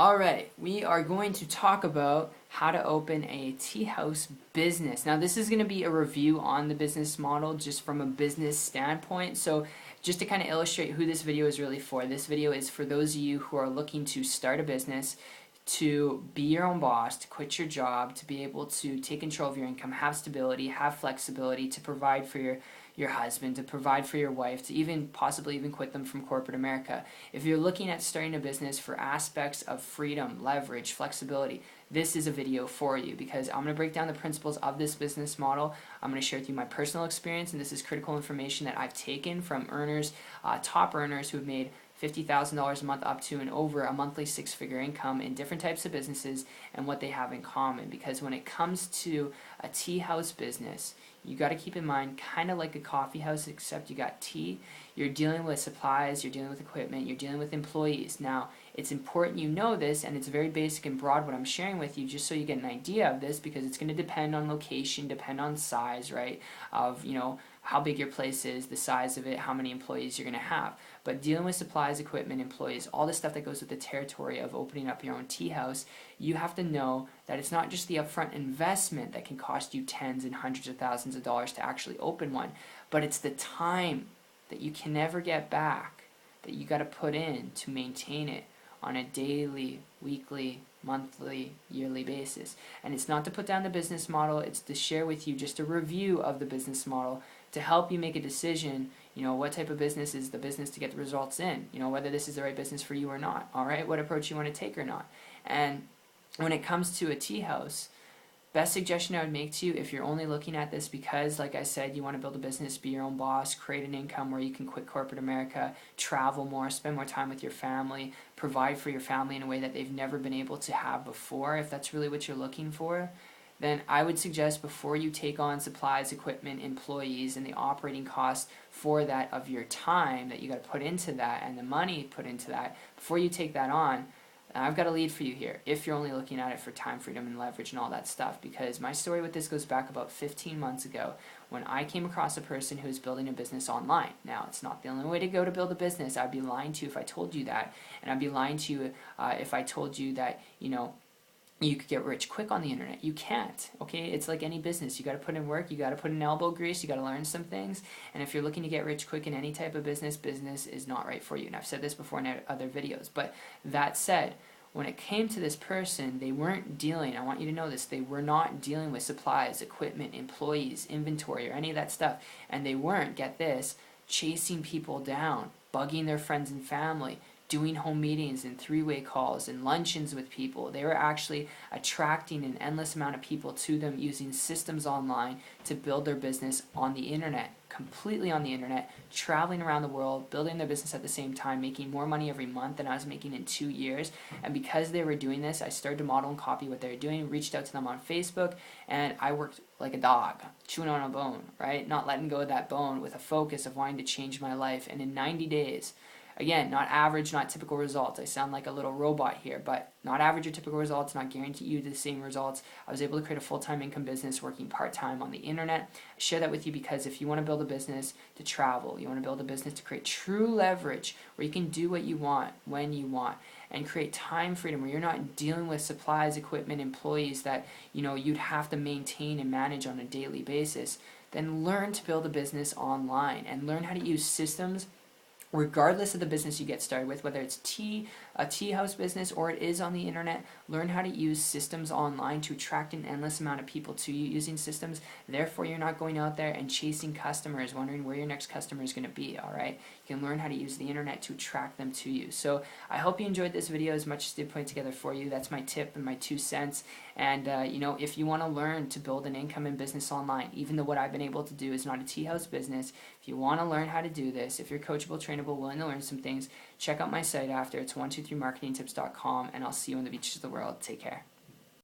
Alright, we are going to talk about how to open a tea house business. Now this is going to be a review on the business model just from a business standpoint. So just to kind of illustrate who this video is really for, this video is for those of you who are looking to start a business, to be your own boss, to quit your job, to be able to take control of your income, have stability, have flexibility, to provide for your husband, to provide for your wife, to even possibly even quit them from corporate America. If you're looking at starting a business for aspects of freedom, leverage, flexibility, this is a video for you because I'm going to break down the principles of this business model. I'm going to share with you my personal experience, and this is critical information that I've taken from earners, top earners who have made $50,000 a month up to and over a monthly six-figure income in different types of businesses and what they have in common. Because when it comes to a tea house business, you got to keep in mind, kind of like a coffee house, except you got tea. You're dealing with supplies, you're dealing with equipment, you're dealing with employees. Now, it's important you know this, and it's very basic and broad what I'm sharing with you, just so you get an idea of this, because it's going to depend on location, depend on size, right? Of, how big your place is, the size of it, how many employees you're going to have. But dealing with supplies, equipment, employees, all the stuff that goes with the territory of opening up your own tea house, you have to know that it's not just the upfront investment that can cost you tens and hundreds of thousands of dollars to actually open one, but it's the time that you can never get back that you got to put in to maintain it on a daily, weekly, monthly, yearly basis. And it's not to put down the business model, it's to share with you just a review of the business model to help you make a decision, what type of business is the business to get the results in, whether this is the right business for you or not, alright, what approach you want to take or not. And when it comes to a tea house, best suggestion I would make to you, if you're only looking at this because, like I said, you want to build a business, be your own boss, create an income where you can quit corporate America, travel more, spend more time with your family, provide for your family in a way that they've never been able to have before, if that's really what you're looking for, then I would suggest before you take on supplies, equipment, employees, and the operating costs for that of your time that you got to put into that and the money put into that, before you take that on, I've got a lead for you here if you're only looking at it for time, freedom, and leverage and all that stuff, because my story with this goes back about 15 months ago when I came across a person who was building a business online. Now, it's not the only way to go to build a business. I'd be lying to you if I told you that, and I'd be lying to you if I told you that, you could get rich quick on the internet. You can't, okay? It's like any business. You got to put in work, you got to put in elbow grease, you got to learn some things, and if you're looking to get rich quick in any type of business, business is not right for you. And I've said this before in other videos, but that said, when it came to this person, they weren't dealing, I want you to know this, they were not dealing with supplies, equipment, employees, inventory, or any of that stuff, and they weren't, get this, chasing people down, bugging their friends and family, doing home meetings and three-way calls and luncheons with people. They were actually attracting an endless amount of people to them using systems online to build their business on the internet, completely on the internet, traveling around the world, building their business at the same time, making more money every month than I was making in 2 years. And because they were doing this, I started to model and copy what they were doing, reached out to them on Facebook, and I worked like a dog, chewing on a bone, right? Not letting go of that bone with a focus of wanting to change my life. And in 90 days, again, not average, not typical results. I sound like a little robot here, but not average or typical results, not guarantee you the same results. I was able to create a full-time income business working part-time on the internet. I share that with you because if you want to build a business to travel, you want to build a business to create true leverage where you can do what you want, when you want, and create time freedom where you're not dealing with supplies, equipment, employees that you'd have to maintain and manage on a daily basis, then learn to build a business online and learn how to use systems regardless of the business you get started with, whether it's a tea house business or it is on the internet. Learn how to use systems online to attract an endless amount of people to you using systems. Therefore, you're not going out there and chasing customers, wondering where your next customer is going to be, all right? You can learn how to use the internet to attract them to you. So I hope you enjoyed this video as much as they put it together for you. That's my tip and my 2 cents. And, if you want to learn to build an income and business online, even though what I've been able to do is not a tea house business, if you want to learn how to do this, if you're coachable, trainable, willing to learn some things, check out my site after. It's 123marketingtips.com, and I'll see you on the beaches of the world. Take care.